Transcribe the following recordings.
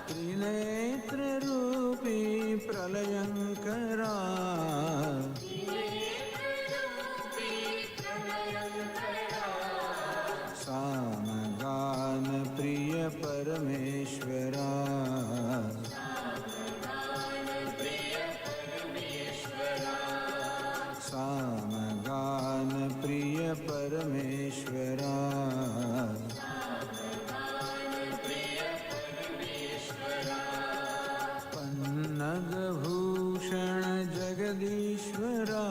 त्रिनेत्र रूपी प्रलयंकरा सामगान प्रिय परमेश्वरा सामगान प्रिय परमेश्वरा पन्नगभूषण जगदीश्वरा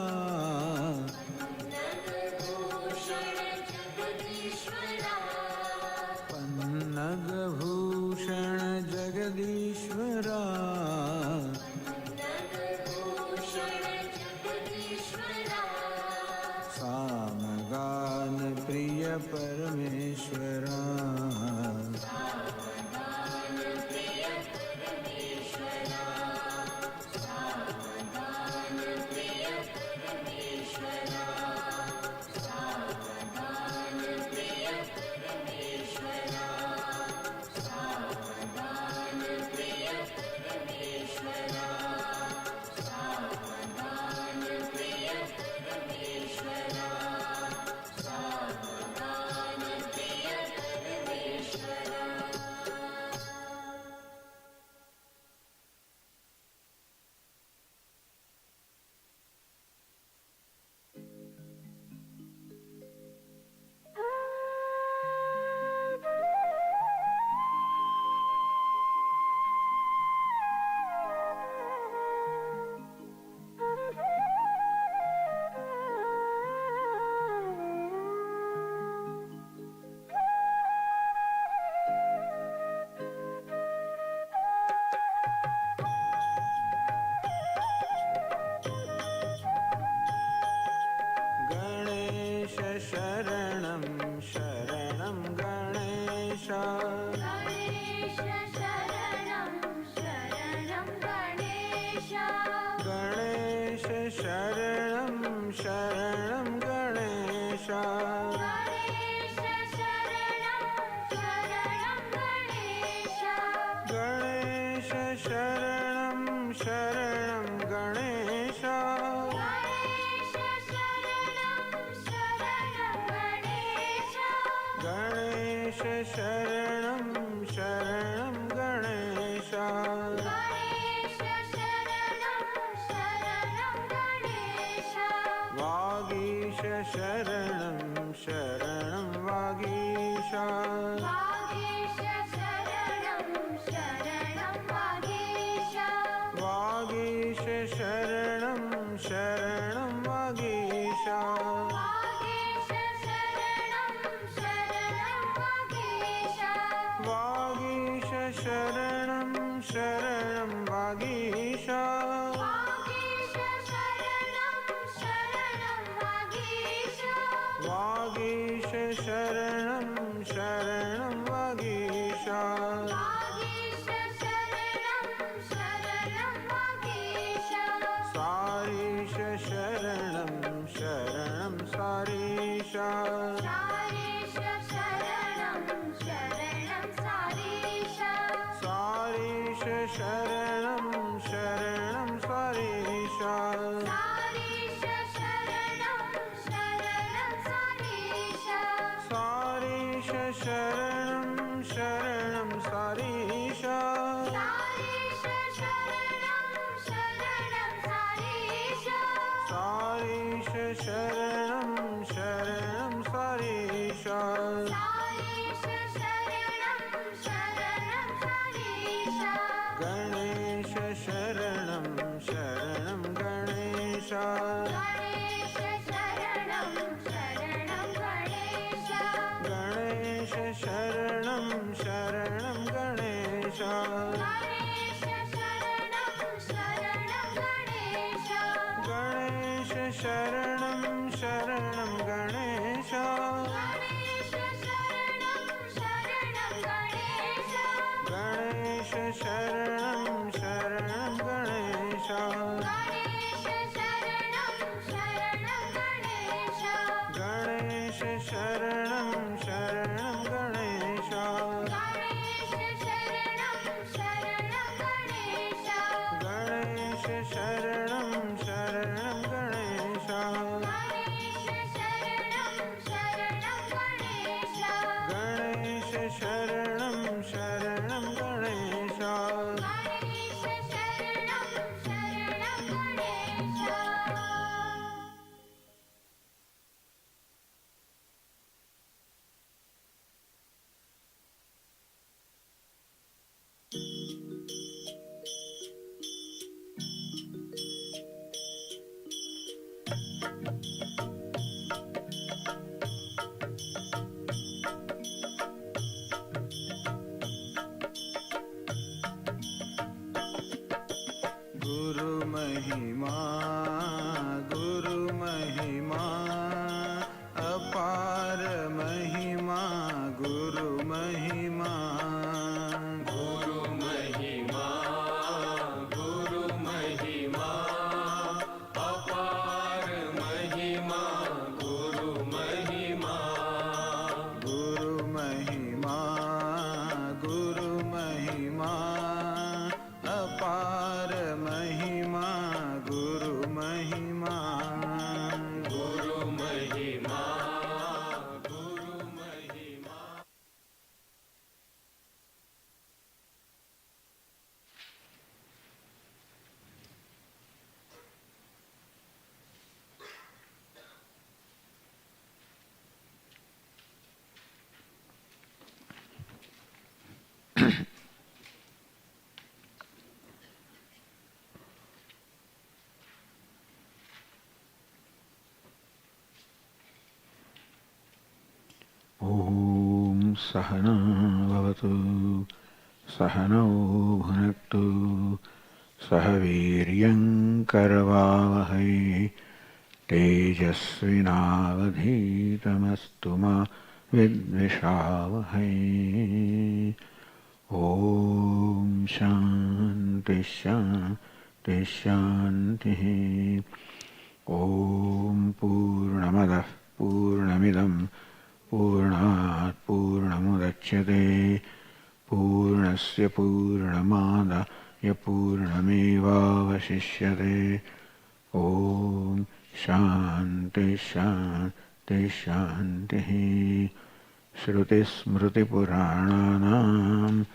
पन्नगभूषण जगदीश्वरा सामगान प्रिय परमेश्वरा शरणं शरणं गणेश महिमा गुरु महिमा अपार महिमा गुरु महिमा गुरु महिमा गुरु महिमा अपार महिमा गुरु महिमा गुरु महिमा गुरु महिमा अपार महिमा गुरु महिमा गुरु महिमा गुरु महिमा Om Sahana Bhavatu Sahano Bhunaktu Sahaviryam Karavavahai Tejasvinavadhitamastu ma Vidvishavahai. Om Shanti Shanti Shanti. Om Purnamadah Purnamidam Purnat Purnamudachyate Purnasya Purnamadaya Purnamevavashishyate. Om Shanti Shanti Shanti. Shruti Smriti Purananam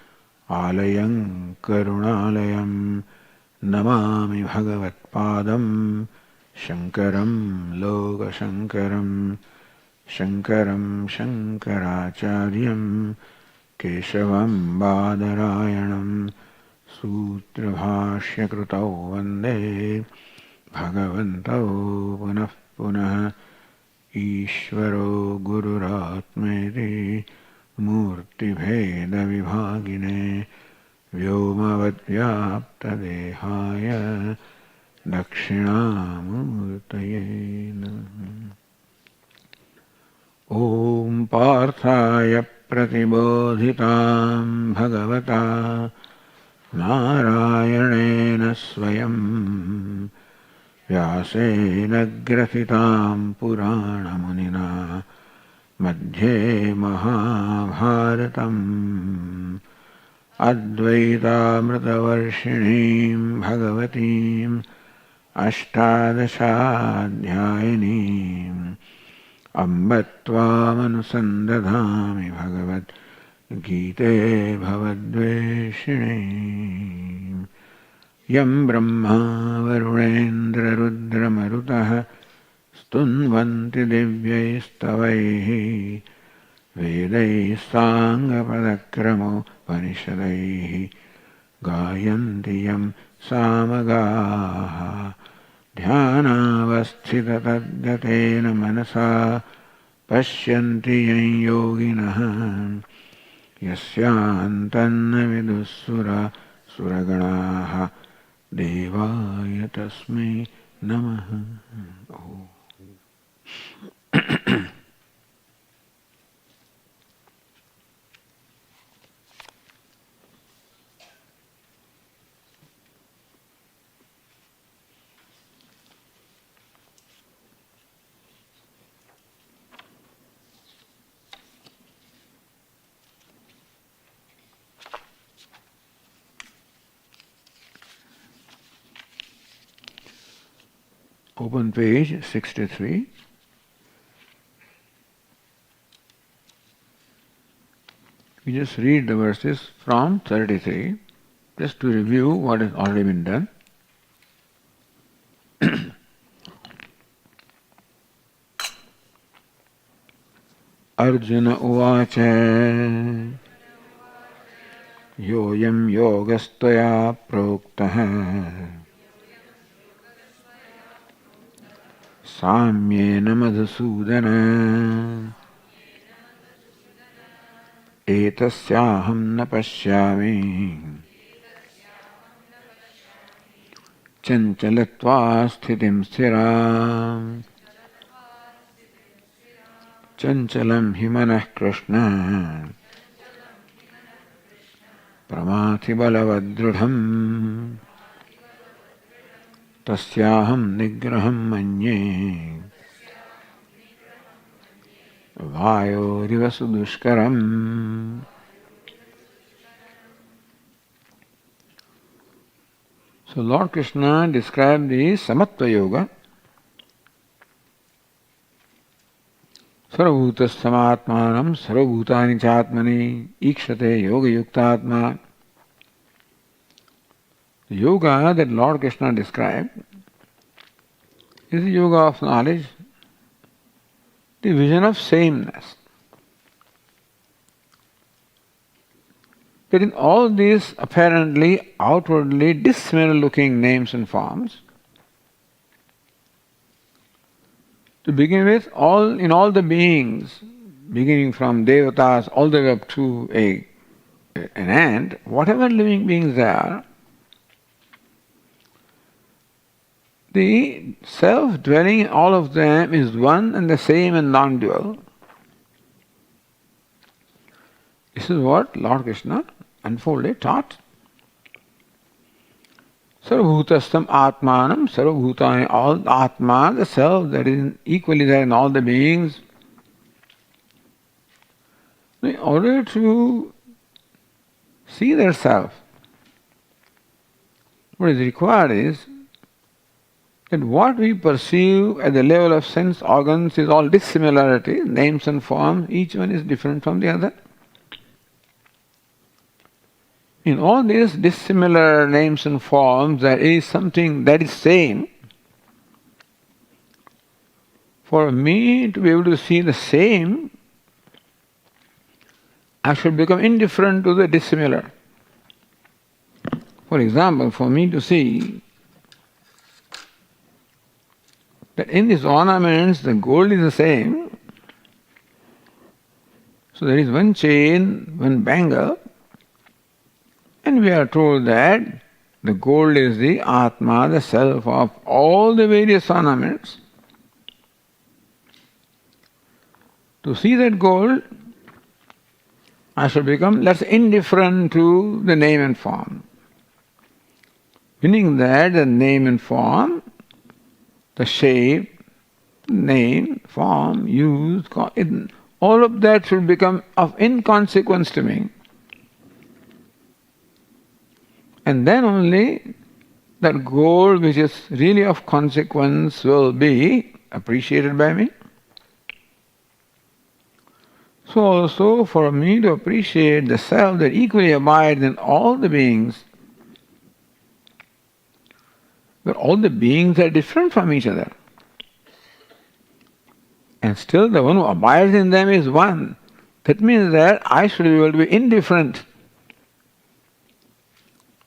Alayam Karunalayam Namami Bhagavat Padam Shankaram Loka Shankaram Shankaram Shankaracharyam Keshavam Badarayanam Sutra Bhashya Krutau Vande Bhagavantau Punah Punah Ishvaro Gururatmeti Murti Bheda Vibhagine Vyomavad Vyapta Dehaya Dakshinamurtaye Namaha. Om Parthaya Pratibodhitam Bhagavata Narayanena Swayam Vyasena Grasitam Purana Munina Madhye Mahabharatam Advaita Mritavarshinim Bhagavatim Ashtadashadhyayinim Ambatvamanusandathami Bhagavad Gite Bhavadveshine Yam Brahma Varunendra Rudra Marutaha Stunvanti Divyaistavaihi Vedai Sangha Padakramo Panishadaihi Gayanti Yam Samagaha Dhyanavasthita Tadgatena Manasa Pashyanti Yan Yoginaha Yasyantanna Vidussura Suraganaha Devaya Tasmai Namaha. Oh. Open page 63. We just read the verses from 33, just to review what has already been done. Arjuna uvacha yoyam yogastaya proktaha samyena madhusudana etasyaham na pashyami Chanchalatva sthitim sthiram Chanchalam himanah krishna Pramati balavadrudham Tasyaham nigraham manye Vayo rivasudushkaram. So Lord Krishna described the Samatva Yoga. Sarvabhutas samatmanam sarvabhutani chatmani ikshate yoga yuktatma. The yoga that Lord Krishna described is the yoga of knowledge, the vision of sameness. That in all these apparently outwardly dissimilar looking names and forms, to begin with, in all the beings, beginning from devatas all the way up to an ant, whatever living beings there are, the self dwelling in all of them is one and the same and non-dual. This is what Lord Krishna unfolded, taught. Sarvabhutastam atmanam sarvabhutani, all atma, the self that is equally there in all the beings. In order to see their self, what is required is that what we perceive at the level of sense organs is all dissimilarity, names and forms, each one is different from the other. In all these dissimilar names and forms, there is something that is same. For me to be able to see the same, I should become indifferent to the dissimilar. For example, for me to see that in these ornaments the gold is the same, so there is one chain, one bangle, and we are told that the gold is the Atma, the self of all the various ornaments. To see that gold, I shall become less indifferent to the name and form. Meaning that the name and form, the shape, name, form, use, all of that should become of inconsequence to me. And then only that gold which is really of consequence will be appreciated by me. So also for me to appreciate the self that equally abides in all the beings, but all the beings are different from each other. And still the one who abides in them is one. That means that I should be able to be indifferent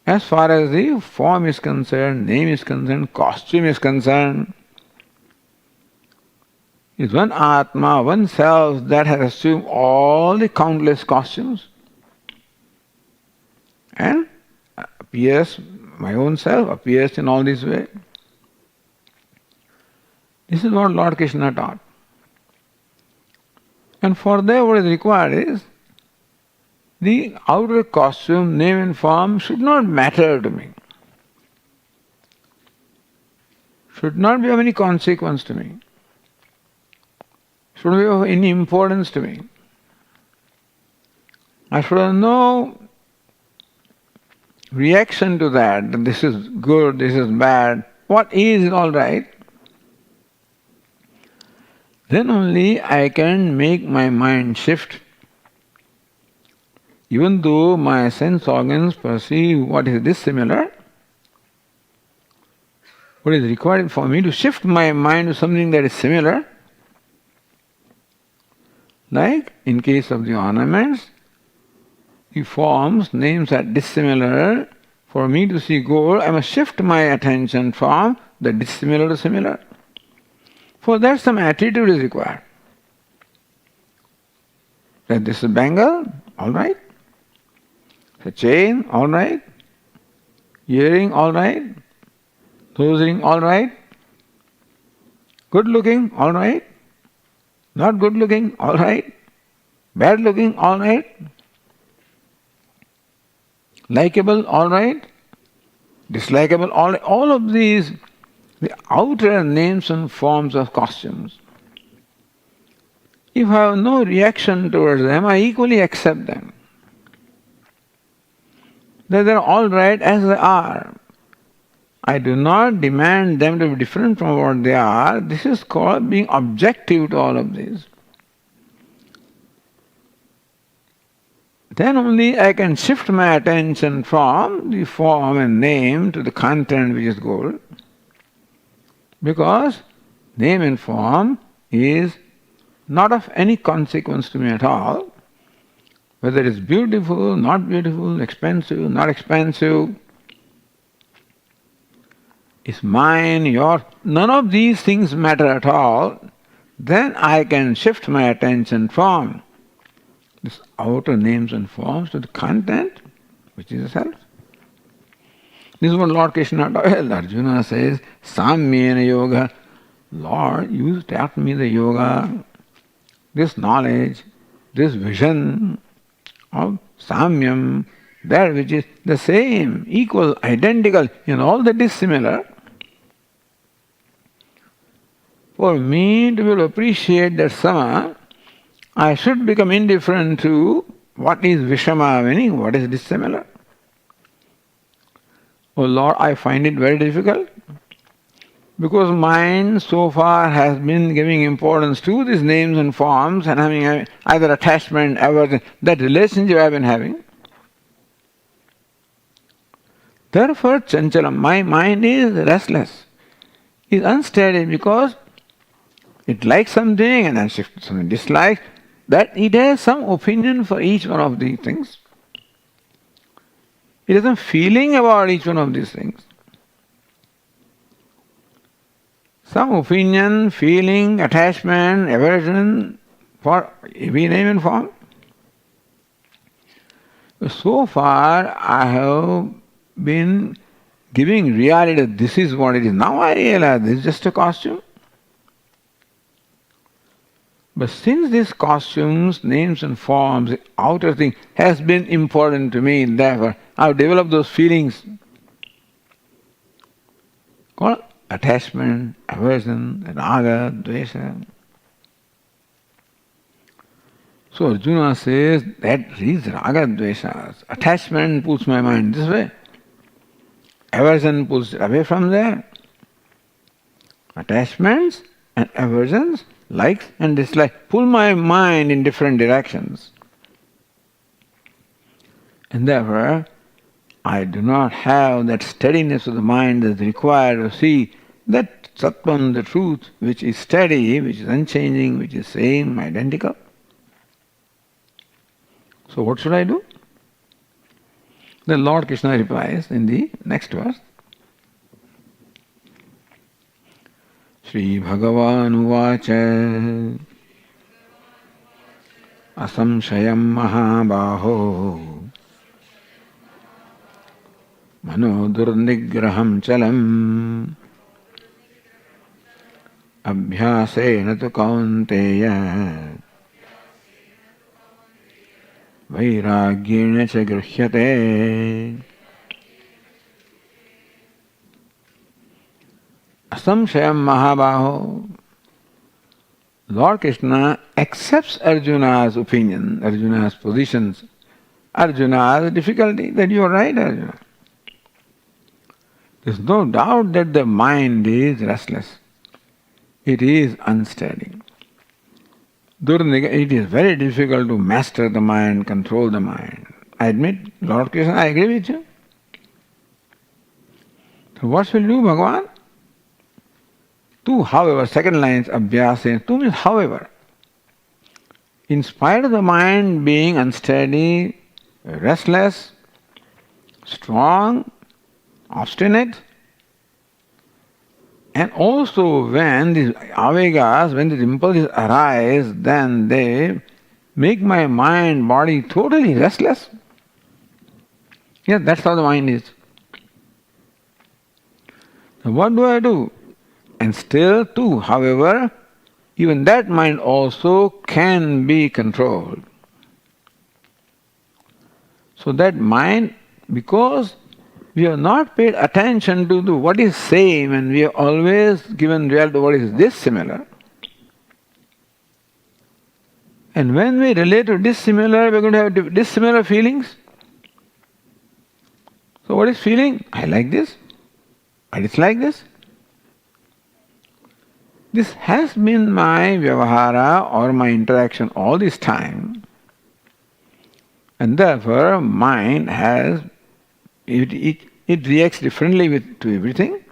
as far as the form is concerned, name is concerned, costume is concerned. Is one Atma, one self that has assumed all the countless costumes and appears, my own self appears in all this way. This is what Lord Krishna taught. And for that what is required is the outer costume, name and form should not matter to me. Should not be of any consequence to me. Should not be of any importance to me. I should have no reaction to that this is good, this is bad. What is all right. Then only I can make my mind shift. Even though my sense organs perceive what is dissimilar, what is required for me to shift my mind to something that is similar, like in case of the ornaments, the forms, names are dissimilar. For me to see gold, I must shift my attention from the dissimilar to similar. For that some attitude is required. That this is a bangle, all right. A chain, all right. Earring, all right. Losing, all right. Good looking, all right. Not good looking, all right. Bad looking, all right. Likable, all right. Dislikable, all right. All of these, the outer names and forms of costumes. If I have no reaction towards them, I equally accept them. That they are all right as they are. I do not demand them to be different from what they are. This is called being objective to all of this. Then only I can shift my attention from the form and name to the content which is goal. Because name and form is not of any consequence to me at all. Whether it's beautiful, not beautiful, expensive, not expensive, it's mine, yours, none of these things matter at all. Then I can shift my attention from these outer names and forms to the content, which is the self. This is what Lord Krishna told Arjuna says, Samyena yoga. Lord, you taught me the yoga, this knowledge, this vision of samyam, that which is the same, equal, identical in all that is similar. For me to be able to appreciate that sama, I should become indifferent to what is vishama, meaning what is dissimilar. Oh Lord, I find it very difficult because mind so far has been giving importance to these names and forms and having either attachment, aversion, that relationship I have been having. Therefore, chanchalam, my mind is restless, is unsteady because it likes something and then shifts to something dislikes, that it has some opinion for each one of these things. It has some feeling about each one of these things. Some opinion, feeling, attachment, aversion for every name and form. So far I have been giving reality that this is what it is. Now I realize this is just a costume. But since these costumes, names and forms, the outer thing has been important to me, therefore I have developed those feelings called attachment, aversion, raga, dvesha. So Arjuna says that is raga, dvesha. Attachment pulls my mind this way. Aversion pulls it away from there. Attachments and aversions, likes and dislikes, pull my mind in different directions. And therefore, I do not have that steadiness of the mind that is required to see that Sattvam, the truth, which is steady, which is unchanging, which is same, identical. So what should I do? Then Lord Krishna replies in the next verse. Shri Bhagavan uvacha asamshayam mahabaho mano durnigraham chalam abhyasena tu kaunteya vairagyena cha grihyate. Asamshayam mahabaho. Lord Krishna accepts Arjuna's opinion, Arjuna's positions, Arjuna's difficulty, that you are right, Arjuna. There is no doubt that the mind is restless. It is unsteady. It is very difficult to master the mind, control the mind. I admit, Lord Krishna, I agree with you. So what shall we do, Bhagavan? Tu, however, second line is abhyasa. Tu means however. In spite of the mind being unsteady, restless, strong, obstinate, and also when these avegas, when these impulses arise, then they make my mind, body totally restless. Yes, that's how the mind is. So what do I do? And still too, however, even that mind also can be controlled. So that mind, because we have not paid attention to what is same and we have always given reality to what is dissimilar. And when we relate to dissimilar, we are going to have dissimilar feelings. So what is feeling? I like this, I dislike this. This has been my vyavahara or my interaction all this time. And therefore mind has, it reacts differently to everything.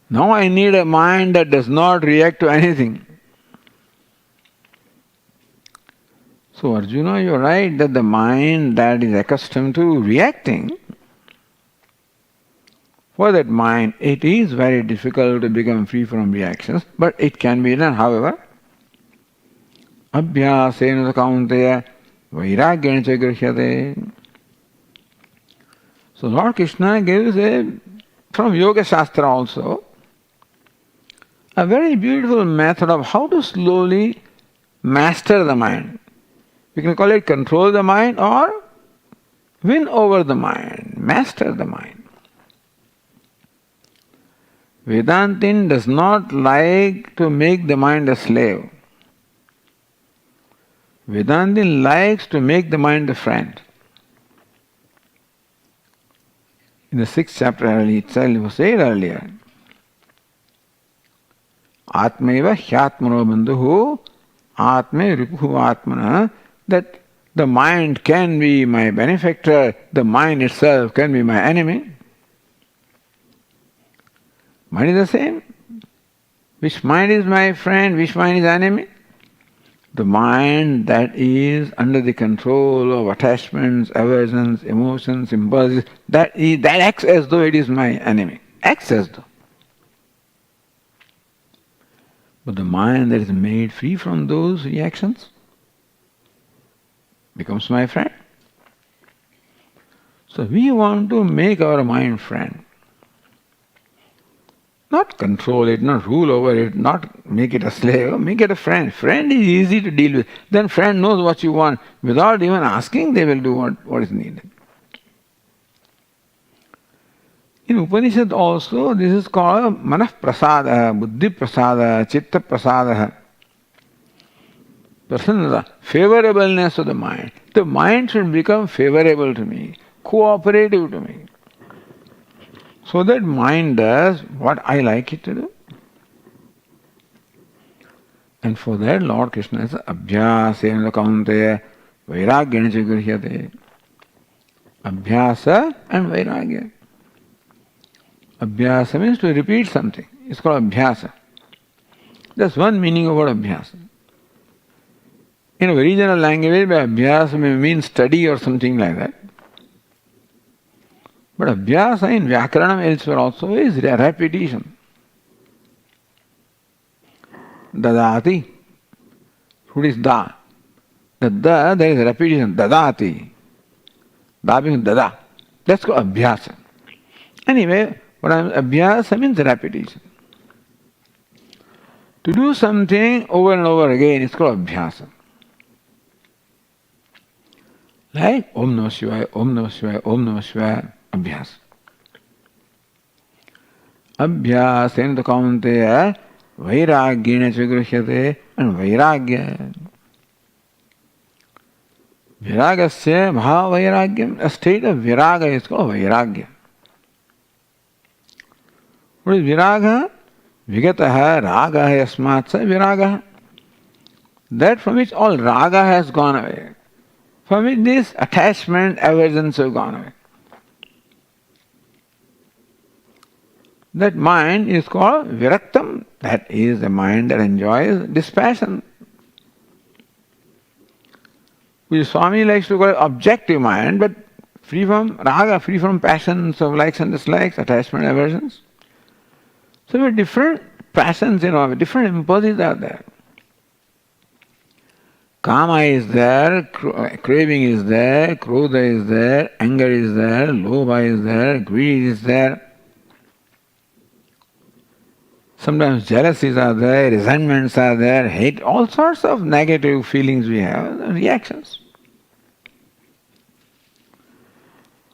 Now I need a mind that does not react to anything. So Arjuna, you are right that the mind that is accustomed to reacting, for that mind it is very difficult to become free from reactions, but it can be done. However, abhyasena kaunteya vairagyena cha grihhyate. So Lord Krishna gives from Yoga Shastra also, a very beautiful method of how to slowly master the mind. We can call it control the mind or win over the mind, master the mind. Vedantin does not like to make the mind a slave. Vedantin likes to make the mind a friend. In the 6th chapter itself, it was said earlier, Atmaiva hyatmano bandhuhu atme ripuhu atmana, that the mind can be my benefactor, the mind itself can be my enemy. Mind is the same. Which mind is my friend, which mind is enemy? The mind that is under the control of attachments, aversions, emotions, impulses, that acts as though it is my enemy. Acts as though. But the mind that is made free from those reactions becomes my friend. So we want to make our mind friend. Not control it, not rule over it, not make it a slave, make it a friend. Friend is easy to deal with. Then friend knows what you want. Without even asking, they will do what is needed. In Upanishad also, this is called manah prasada, buddhi prasada, chitta prasada. Prasanna, favorableness of the mind. The mind should become favorable to me, cooperative to me. So that mind does what I like it to do. And for that Lord Krishna says, Abhyasena kaunteya vairagyena cha grihhyate. Abhyasa and vairagya. Abhyasa means to repeat something. It's called abhyasa. That's one meaning of word abhyasa. In a regional language, by abhyasa may mean study or something like that. But abhyasa in Vyakaranam elsewhere also is repetition. Dadati. What is da? The da, there is a repetition. Dadati. Da means dada. That's called abhyasa. Anyway, abhyasa means repetition. To do something over and over again is called abhyasa. Like Om Namah Shivaya, Om Namah Shivaya, Om Namah Shivaya, abhyasa. Abhyasena kaunteya vairagyena cha grihhyate, and vairagya. Viragasya bhava vairagyam, a state of viraga is called vairagya. What is viraga? Vigataha raga yasmat sa viraga. That from which all raga has gone away. From which this attachment, aversions have gone away. That mind is called viraktam. That is the mind that enjoys dispassion. Which Swami likes to call it objective mind, but free from raga, free from passions of likes and dislikes, attachment, aversions. So we have different passions, different impulses are there. Kama is there, craving is there, krodha is there, anger is there, lobha is there, greed is there. Sometimes jealousies are there, resentments are there, hate, all sorts of negative feelings we have, reactions.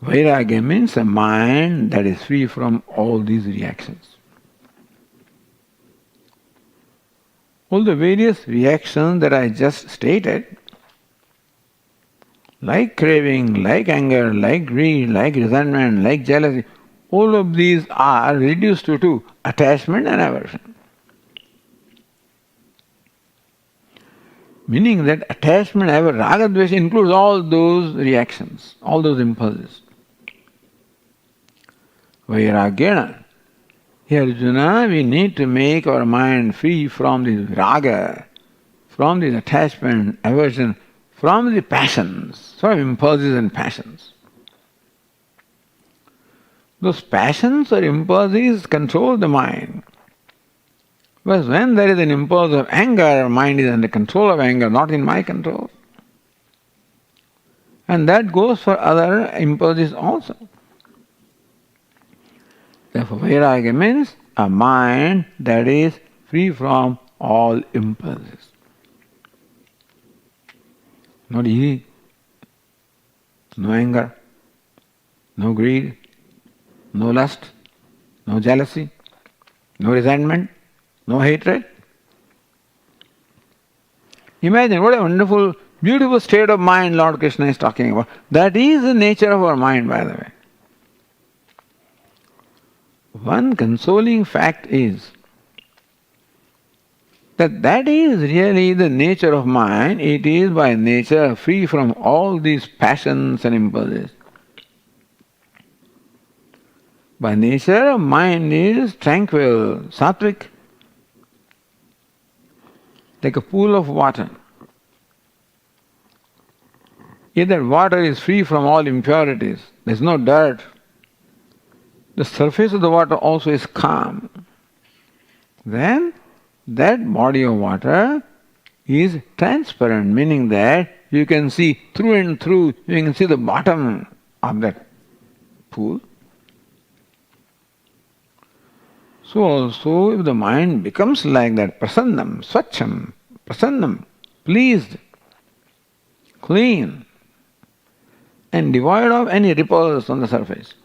Vairagya means a mind that is free from all these reactions. All the various reactions that I just stated, like craving, like anger, like greed, like resentment, like jealousy, all of these are reduced to two, attachment and aversion. Meaning that attachment, aversion, raga, dvesha includes all those reactions, all those impulses. Vairagyana. Here, Arjuna, we need to make our mind free from this raga, from this attachment, aversion, from the passions, from impulses and passions. Those passions or impulses control the mind. But when there is an impulse of anger, mind is under control of anger, not in my control. And that goes for other impulses also. Therefore, Vairagya means a mind that is free from all impulses. Not easy. No anger, no greed, no lust, no jealousy, no resentment, no hatred. Imagine what a wonderful, beautiful state of mind Lord Krishna is talking about. That is the nature of our mind, by the way. One consoling fact is that is really the nature of mind. It is by nature free from all these passions and impulses. By nature, mind is tranquil, sattvic, like a pool of water. If that water is free from all impurities, there is no dirt, the surface of the water also is calm, then that body of water is transparent, meaning that you can see through and through, you can see the bottom of that pool. So also if the mind becomes like that, prasannam, swacham, prasannam, pleased, clean, and devoid of any ripples on the surface,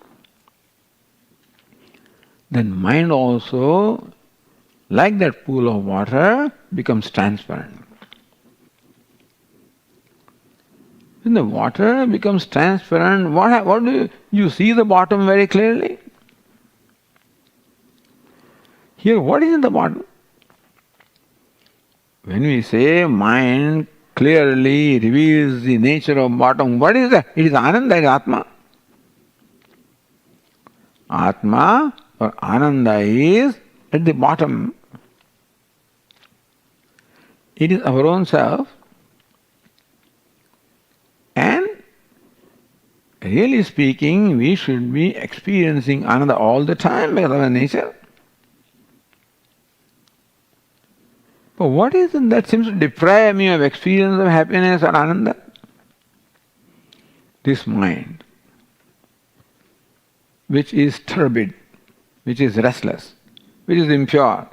then mind also, like that pool of water, becomes transparent. When the water becomes transparent, what do you see the bottom very clearly? Here, what is in the bottom? When we say mind clearly reveals the nature of bottom, what is that? It is Ananda, it is Atma. Atma or Ananda is at the bottom. It is our own self, and really speaking, we should be experiencing Ananda all the time because of our nature. But what is it that seems to deprive me of experience of happiness or Ananda? This mind, which is turbid, which is restless, which is impure.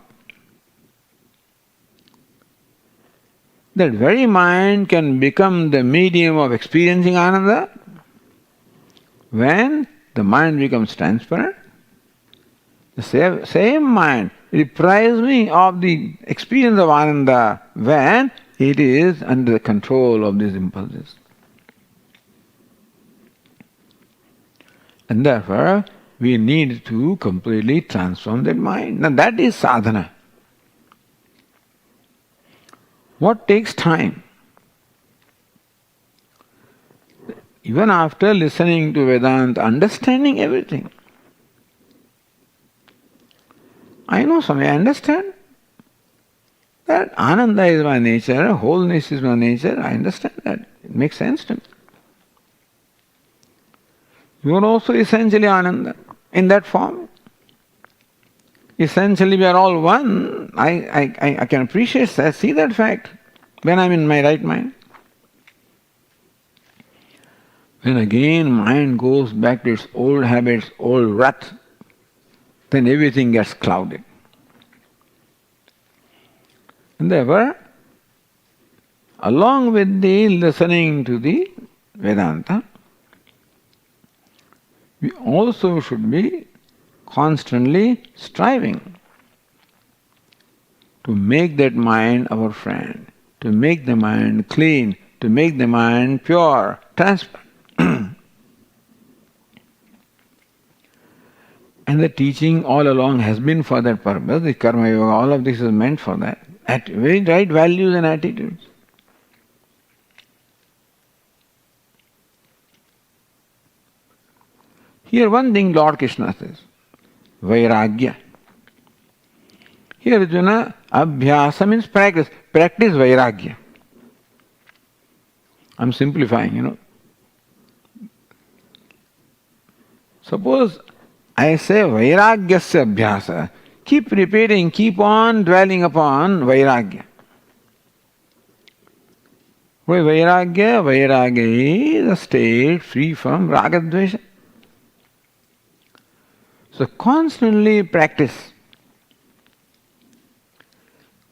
That very mind can become the medium of experiencing Ananda when the mind becomes transparent. The same mind deprives me of the experience of Ananda when it is under the control of these impulses. And therefore, we need to completely transform that mind. Now that is sadhana. What takes time? Even after listening to Vedanta, understanding everything. I know Swami, I understand that Ananda is my nature, wholeness is my nature, I understand that. It makes sense to me. You are also essentially Ananda in that form. Essentially we are all one. I can appreciate that, see that fact when I am in my right mind. When again mind goes back to its old habits, old rut, then everything gets clouded. And therefore, along with the listening to the Vedanta, we also should be constantly striving to make that mind our friend, to make the mind clean, to make the mind pure, transparent. And the teaching all along has been for that purpose. The Karma Yoga, all of this is meant for that. At very right values and attitudes. Here one thing Lord Krishna says, Vairagya. Here Arjuna, Abhyasa means practice. Practice Vairagya. I'm simplifying, Suppose I say Vairagyasya Abhyasa. Keep repeating, keep on dwelling upon Vairagya. Why Vairagya? Vairagya is a state free from Ragadvesha. So constantly practice.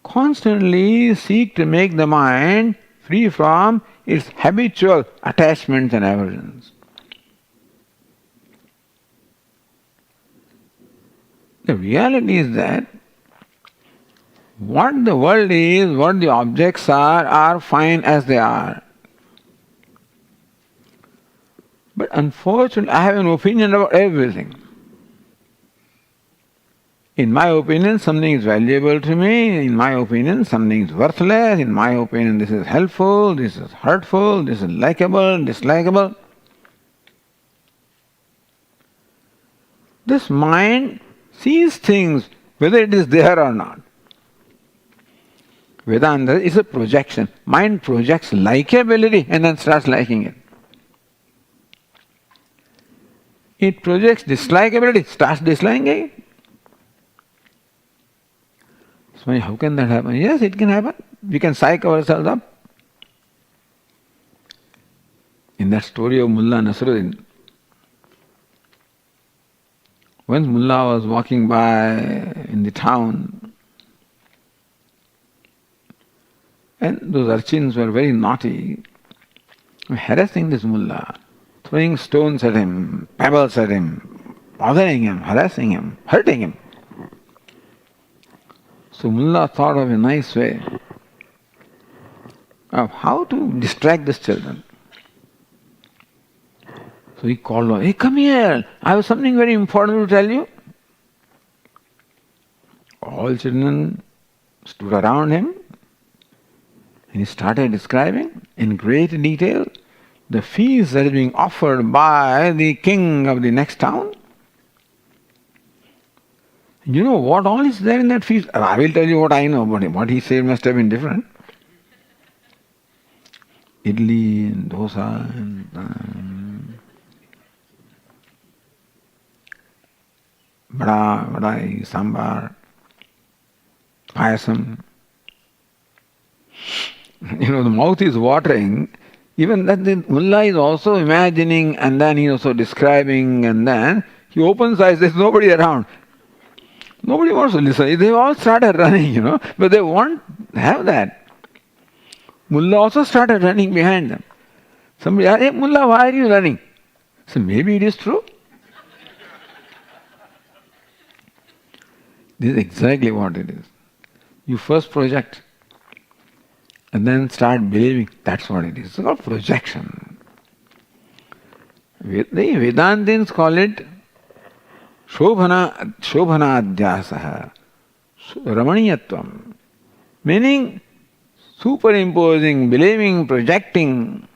Constantly seek to make the mind free from its habitual attachments and aversions. The reality is that what the world is, what the objects are fine as they are. But unfortunately, I have an opinion about everything. In my opinion, something is valuable to me. In my opinion, something is worthless. In my opinion, this is helpful, this is hurtful, this is likable, dislikable. This mind sees things whether it is there or not. Vedanta is a projection. Mind projects likability and then starts liking it. It projects dislikability, starts disliking it. Swami, how can that happen? Yes, it can happen. We can psych ourselves up. In that story of Mullah Nasruddin, when Mullah was walking by in the town, and those urchins were very naughty, harassing this Mullah, throwing stones at him, pebbles at him, bothering him, harassing him, hurting him. So Mullah thought of a nice way of how to distract these children. So he called on, hey, come here, I have something very important to tell you. All children stood around him and he started describing in great detail the feast that is being offered by the king of the next town. You know what all is there in that feast? I will tell you what I know, but what he said must have been different. Idli and dosa and vadai, sambar, payasam. The mouth is watering. Even that the mullah is also imagining and then he also describing and then he opens eyes, there's nobody around. Nobody wants to listen. They all started running, but they won't have that. Mullah also started running behind them. Somebody asked, hey Mullah, why are you running? So maybe it is true. This is exactly what it is. You first project and then start believing. That's what it is. It's called projection. The Vedantins call it Shobhanadhyasaha, Ramaniyatvam, meaning superimposing, believing, projecting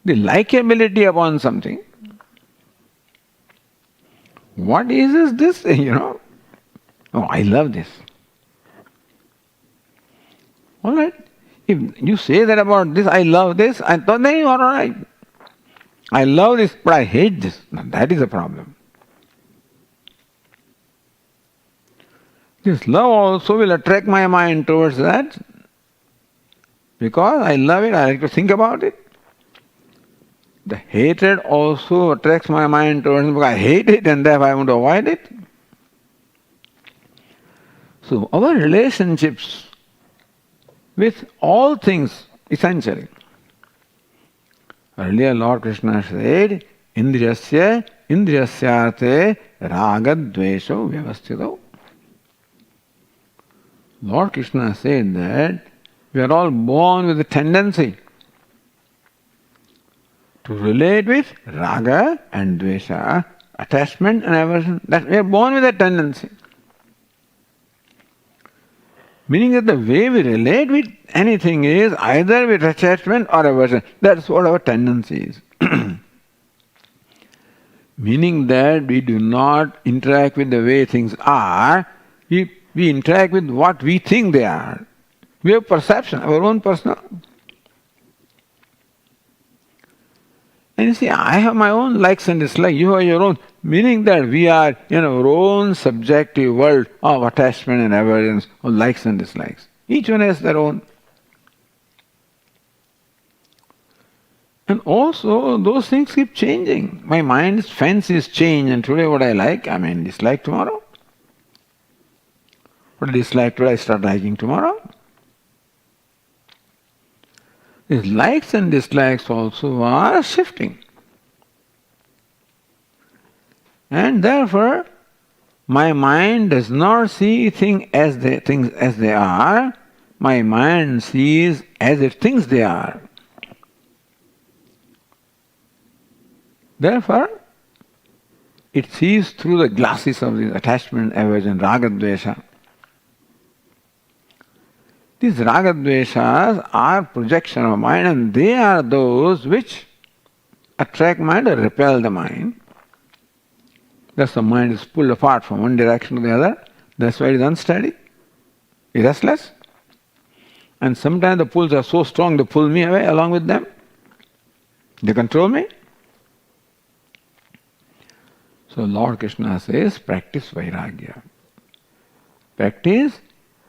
the likability upon something. What is this? Oh, I love this. All right. If you say that about this, I love this, I thought, then you are all right. I love this, but I hate this. Now, that is a problem. This love also will attract my mind towards that because I love it, I like to think about it. The hatred also attracts my mind towards it because I hate it and therefore I want to avoid it. So our relationships with all things, essentially. Earlier Lord Krishna said, Indriyasya indriyasyate ragadvesho vyavastito. Lord Krishna said that we are all born with a tendency to relate with raga and dvesha, attachment and aversion. That we are born with that tendency. Meaning that the way we relate with anything is either with attachment or aversion. That's what our tendency is. Meaning that we do not interact with the way things are, we interact with what we think they are. We have perception, our own personal. And you see, I have my own likes and dislikes, you have your own. Meaning that we are in our own subjective world of attachment and aversion, of likes and dislikes. Each one has their own. And also, those things keep changing. My mind's fancies change, and today what I like, I may dislike tomorrow. What I dislike today, I start liking tomorrow. These likes and dislikes also are shifting. And therefore, my mind does not see things as they are. My mind sees as if things they are. Therefore, it sees through the glasses of this attachment, aversion, ragadvesha. These ragadveshas are projection of mind, and they are those which attract mind or repel the mind. Thus the mind is pulled apart from one direction to the other. That's why it is unsteady, restless. And sometimes the pulls are so strong they pull me away along with them. They control me. So Lord Krishna says, practice vairagya. Practice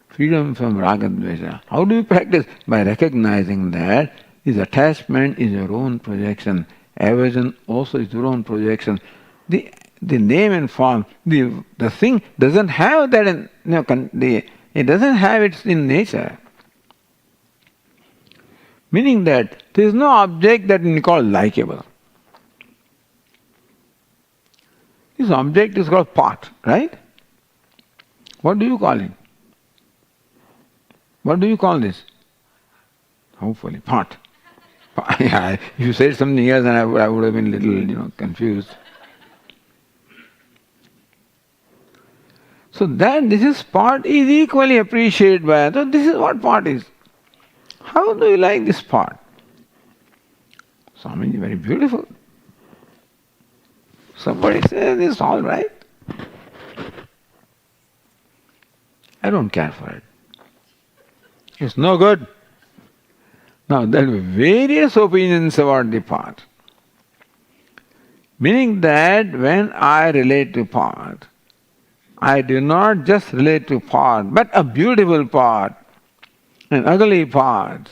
freedom from ragadvesha. How do you practice? By recognizing that this attachment is your own projection. Aversion also is your own projection. The name and form, the thing doesn't have that it doesn't have it in nature. Meaning that there is no object that is called likable. This object is called pot, right? What do you call it? What do you call this? Hopefully, pot. Yeah, if you said something else, then I would have been a little, confused. So that this is pot is equally appreciated by others. So this is what pot is. How do you like this pot? Swami is very beautiful. Somebody says it's all right. I don't care for it. It's no good. Now there are various opinions about the pot. Meaning that when I relate to pot, I do not just relate to pot, but a beautiful pot, an ugly pot,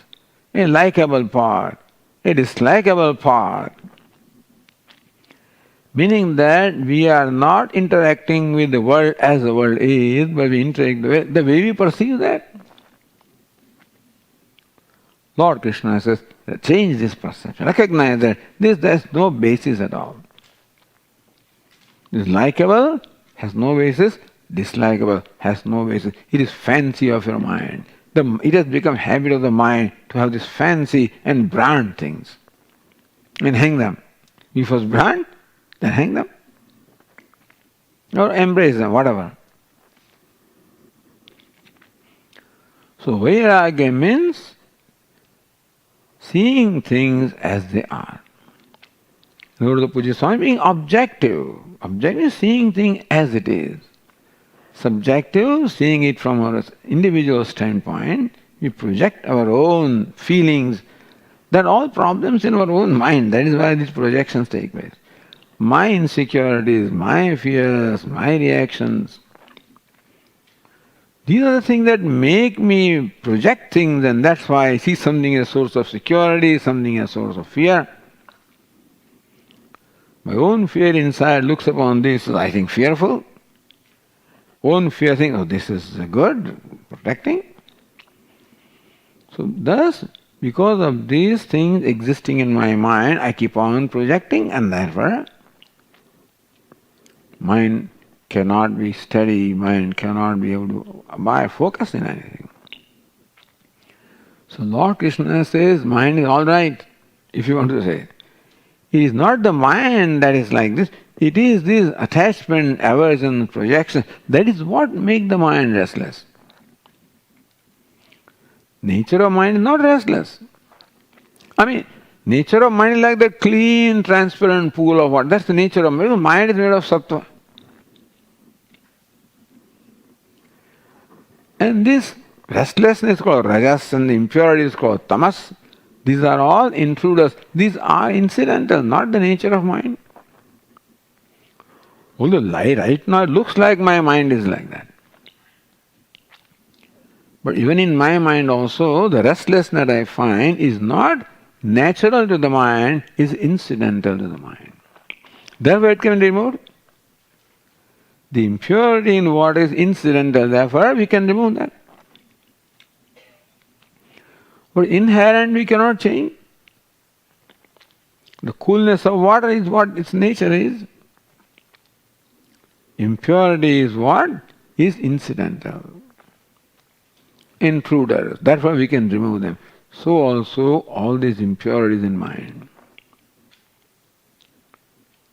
a likable pot, a dislikable pot. Meaning that we are not interacting with the world as the world is, but we interact the way we perceive that. Lord Krishna says, change this perception. Recognize that there's no basis at all. This likable has no basis, dislikable has no basis. It is fancy of your mind. It has become habit of the mind to have this fancy and brand things and hang them. You first brand, then hang them. Or embrace them, whatever. So vairagya means seeing things as they are. Lord of the Puja Swami being objective. Objective is seeing things as it is. Subjective, seeing it from our individual standpoint, we project our own feelings. That all problems in our own mind. That is why these projections take place. My insecurities, my fears, my reactions. These are the things that make me project things, and that's why I see something as a source of security, something as a source of fear. My own fear inside looks upon this as, I think, fearful. own fear saying, oh, this is good, protecting. So thus, because of these things existing in my mind, I keep on projecting, and therefore mind cannot be steady, mind cannot be able to focus in anything. So Lord Krishna says mind is all right, if you want to say. It is not the mind that is like this, it is this attachment, aversion, projection, that is what makes the mind restless. Nature of mind is not restless. Nature of mind is like the clean, transparent pool of water. That's the nature of mind. Mind is made of sattva. And this restlessness is called rajas and the impurity is called tamas. These are all intruders. These are incidental, not the nature of mind. Although right now it looks like my mind is like that. But even in my mind also, the restlessness that I find is not natural to the mind, is incidental to the mind. Therefore it can be removed. The impurity in what is incidental, therefore we can remove that. But inherent we cannot change. The coolness of water is what its nature is. Impurity is what? Is incidental. Intruders. Therefore we can remove them. So also all these impurities in mind.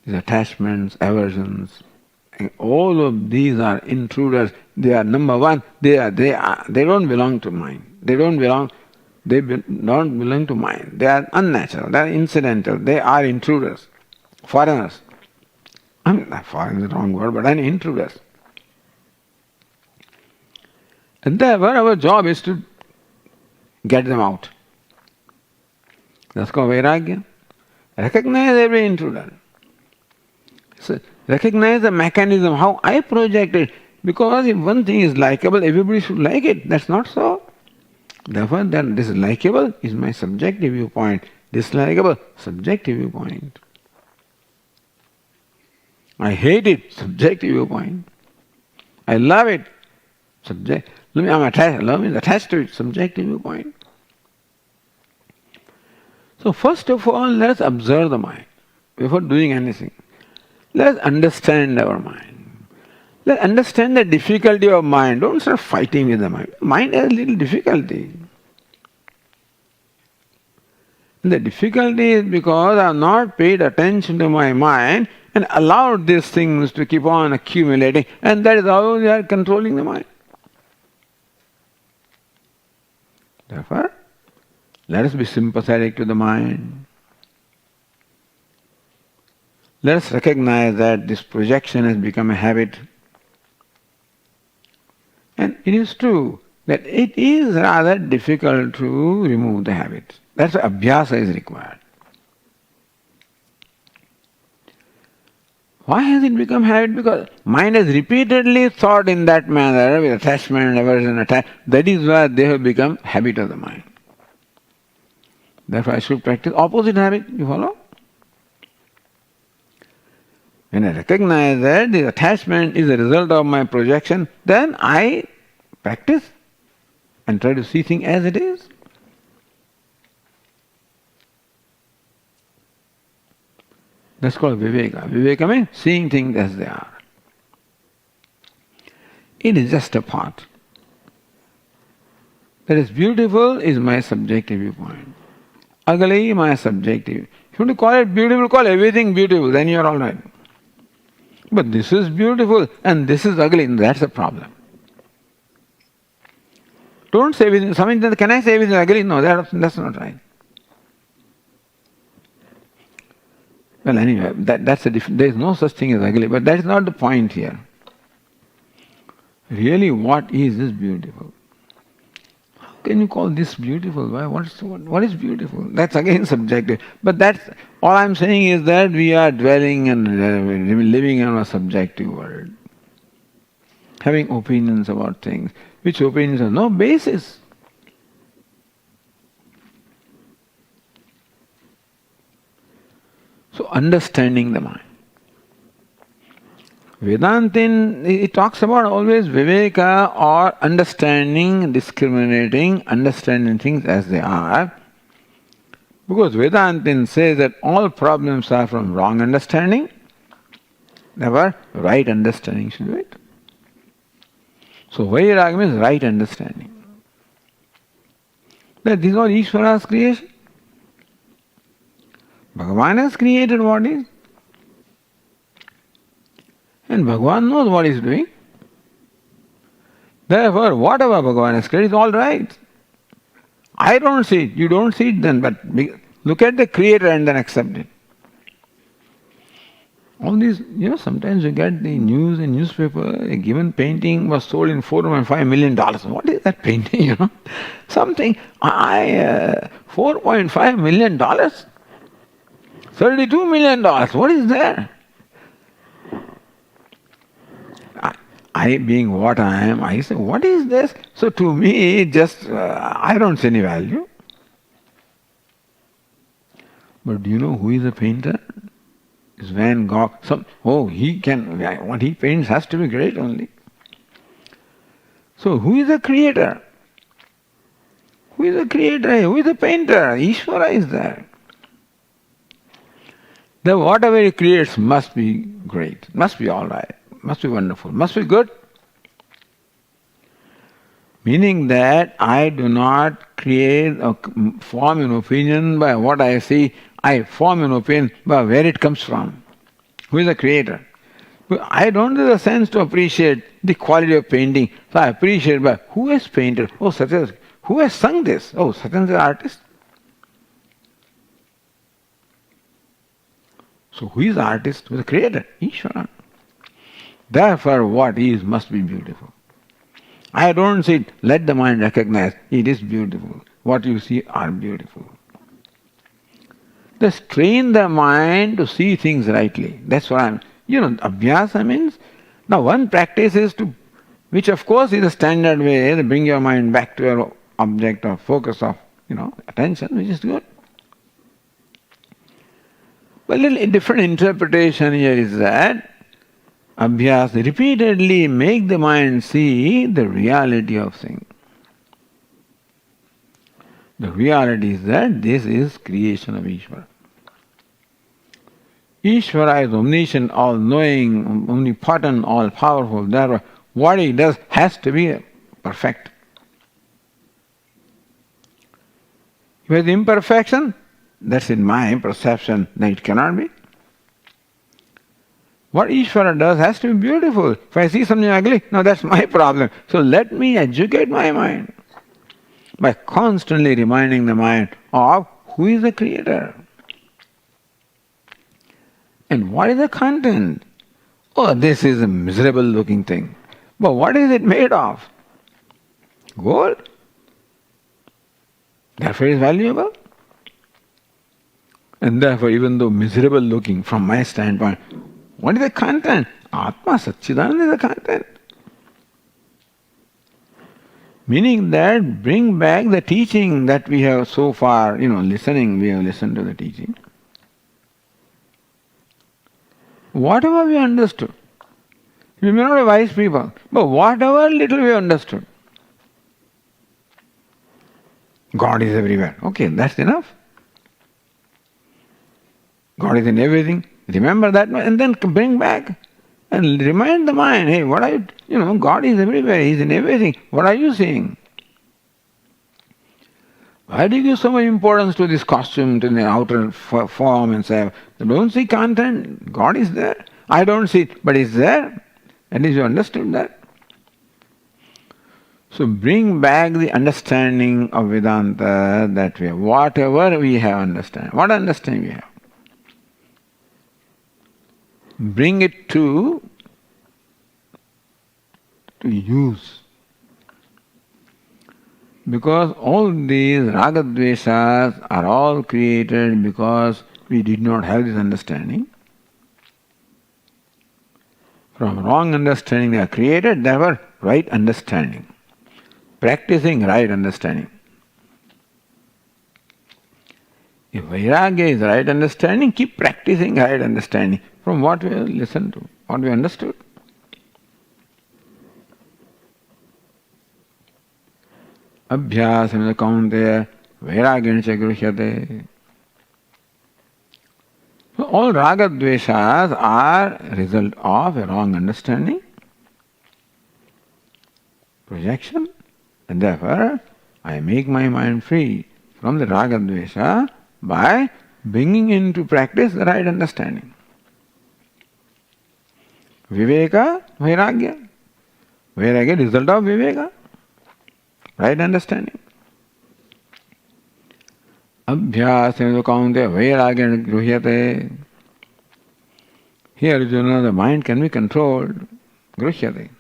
These attachments, aversions, and all of these are intruders. They are number one. They don't belong to mind. They don't belong to mind. They are unnatural. They are incidental. They are intruders, foreigners. Foreign is the wrong word, but intruders. And therefore our job is to get them out. That's called vairagya. Recognize every intruder. So recognize the mechanism, how I project it. Because if one thing is likable, everybody should like it. That's not so. Therefore, that this likable is my subjective viewpoint. Dislikable, subjective viewpoint. I hate it, subjective viewpoint. I love it, I'm attached, love is attached to it, subjective viewpoint. So first of all, let us observe the mind before doing anything. Let us understand our mind. Let us understand the difficulty of mind. Don't start fighting with the mind. Mind has little difficulty. And the difficulty is because I have not paid attention to my mind and allowed these things to keep on accumulating, and that is how they are controlling the mind. Therefore, let us be sympathetic to the mind. Let us recognize that this projection has become a habit. And it is true that it is rather difficult to remove the habit. That's why abhyasa is required. Why has it become habit? Because mind has repeatedly thought in that manner with attachment, aversion, that is why they have become habit of the mind. Therefore I should practice opposite habit, you follow? When I recognize that the attachment is a result of my projection, then I practice and try to see things as it is. That's called viveka. Viveka means seeing things as they are. It is just a part. That is beautiful is my subjective viewpoint. Ugly, my subjective. If you want to call it beautiful, call everything beautiful, then you are all right. But this is beautiful and this is ugly, that's a problem. Don't say everything. Somebody says, can I say everything ugly? No, that's not right. Well, anyway, that's a there is no such thing as ugly, but that is not the point here. Really, what is this beautiful? How can you call this beautiful? Why? What is beautiful? That's again subjective. But that's all I'm saying is that we are dwelling and living in a subjective world, having opinions about things, which opinions have no basis. So understanding the mind. Vedantin, it talks about always viveka or understanding, discriminating, understanding things as they are. Because Vedantin says that all problems are from wrong understanding, never right understanding should be it. So Vairagya means right understanding. That this is all Ishvara's creation. Bhagavan has created what is. And Bhagavan knows what he is doing. Therefore, whatever Bhagavan has created is all right. I don't see it, you don't see it then, but look at the Creator and then accept it. All these, sometimes you get the news in newspaper, a given painting was sold in $4.5 million. What is that painting, Something, $4.5 million? $32 million, what is there? I being what I am, I say, what is this? So to me, just, I don't see any value. But do you know who is a painter? Is Van Gogh. He can, what he paints has to be great only. So who is the creator? Who is the creator? Who is the painter? Ishvara is there. Then whatever he creates must be great, must be all right, must be wonderful, must be good. Meaning that I do not create or form an opinion by what I see, I form an opinion by where it comes from. Who is the creator? But I don't have the sense to appreciate the quality of painting, so I appreciate by who has painted, who has sung this? Such is the artist. So who is the artist? Who is the creator? Ishvara. Therefore what is must be beautiful. I don't see it, let the mind recognize it is beautiful. What you see are beautiful. Just train the mind to see things rightly. That's what abhyasa means, now one practice is to, which of course is a standard way to bring your mind back to your object of focus of, attention, which is good. But a little different interpretation here is that abhyas repeatedly make the mind see the reality of things. The reality is that this is creation of Ishvara. Ishvara is omniscient, all-knowing, omnipotent, all-powerful. Therefore, what he does has to be perfect. If it is imperfection, that's in my perception that it cannot be. What Ishvara does has to be beautiful. If I see something ugly, no, that's my problem. So let me educate my mind by constantly reminding the mind of who is the creator. And what is the content? This is a miserable looking thing. But what is it made of? Gold? Therefore it is valuable. And therefore, even though miserable looking from my standpoint, what is the content? Atma Satchidananda is the content. Meaning that bring back the teaching that we have so far, listening, we have listened to the teaching. Whatever we understood, we may not be wise people, but whatever little we understood, God is everywhere. Okay, that's enough. God is in everything. Remember that and then bring back and remind the mind, hey, what are you, God is everywhere, He is in everything. What are you seeing? Why do you give so much importance to this costume, to the outer form and say, don't see content, God is there. I don't see it, but it's there. At least you understood that. So bring back the understanding of Vedanta that we have. Whatever we have understand, what understanding we have. Bring it to use. Because all these ragadveshas are all created because we did not have this understanding. From wrong understanding they are created, they were right understanding. Practicing right understanding. If vairagya is right understanding, keep practicing right understanding from what we have listened to, what we understood. Abhyasam kaunteya vairagyan cha gruhyate. So all raga dveshas are result of a wrong understanding, projection, and therefore I make my mind free from the raga dvesha by bringing into practice the right understanding. Viveka, vairagya. Vairagya, result of viveka, right understanding. Abhyasena kaunteya vairagya gruhyate. Here, Arjuna, the mind can be controlled. Gruhyate.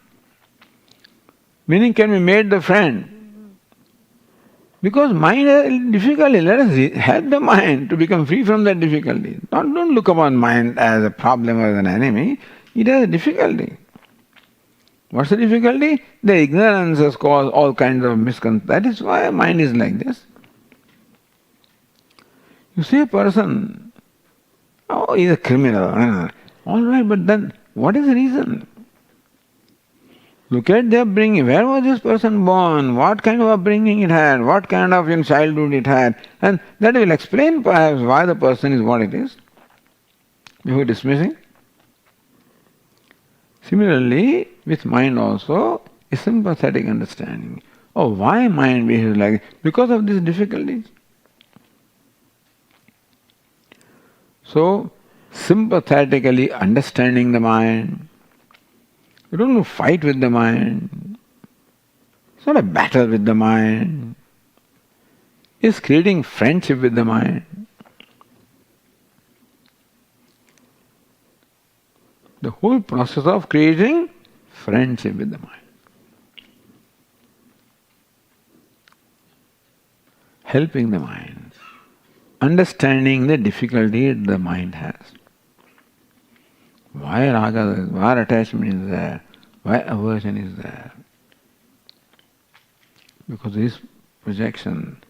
Meaning can be made the friend. Because mind has difficulty. Let us help the mind to become free from that difficulty. Don't look upon mind as a problem or as an enemy. It has a difficulty. What's the difficulty? The ignorance has caused all kinds of misconceptions. That is why mind is like this. You see a person, oh, he's a criminal. All right, but then what is the reason? Look at the upbringing. Where was this person born? What kind of upbringing it had? What kind of childhood it had? And that will explain perhaps why the person is what it is. Before dismissing. Similarly, with mind also, a sympathetic understanding. Oh, why mind behaves like this? Because of these difficulties. So, sympathetically understanding the mind. You don't fight with the mind. It's not a battle with the mind. It's creating friendship with the mind. The whole process of creating friendship with the mind. Helping the mind. Understanding the difficulty the mind has. Why raga is there? Why attachment is there? Why aversion is there? Because of this projection,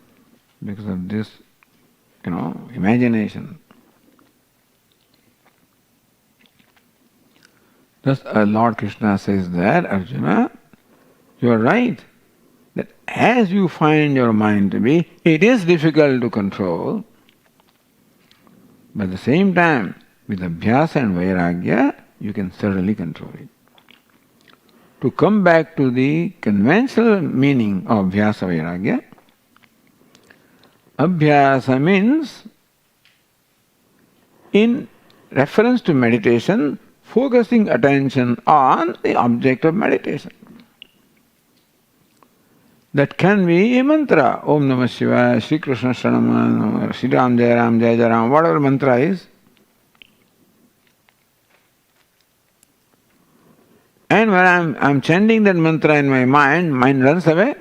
because of this, imagination. Thus Lord Krishna says that, Arjuna, you are right, that as you find your mind to be, it is difficult to control, but at the same time, with abhyasa and vairagya, you can certainly control it. To come back to the conventional meaning of abhyasa vairagya, abhyasa means, in reference to meditation, focusing attention on the object of meditation. That can be a mantra, Om Namah Shivaya, Sri Krishna Shranam, Sri Ram Jai Ram, Jai Jai Ram, whatever mantra is. And when I'm chanting that mantra in my mind runs away.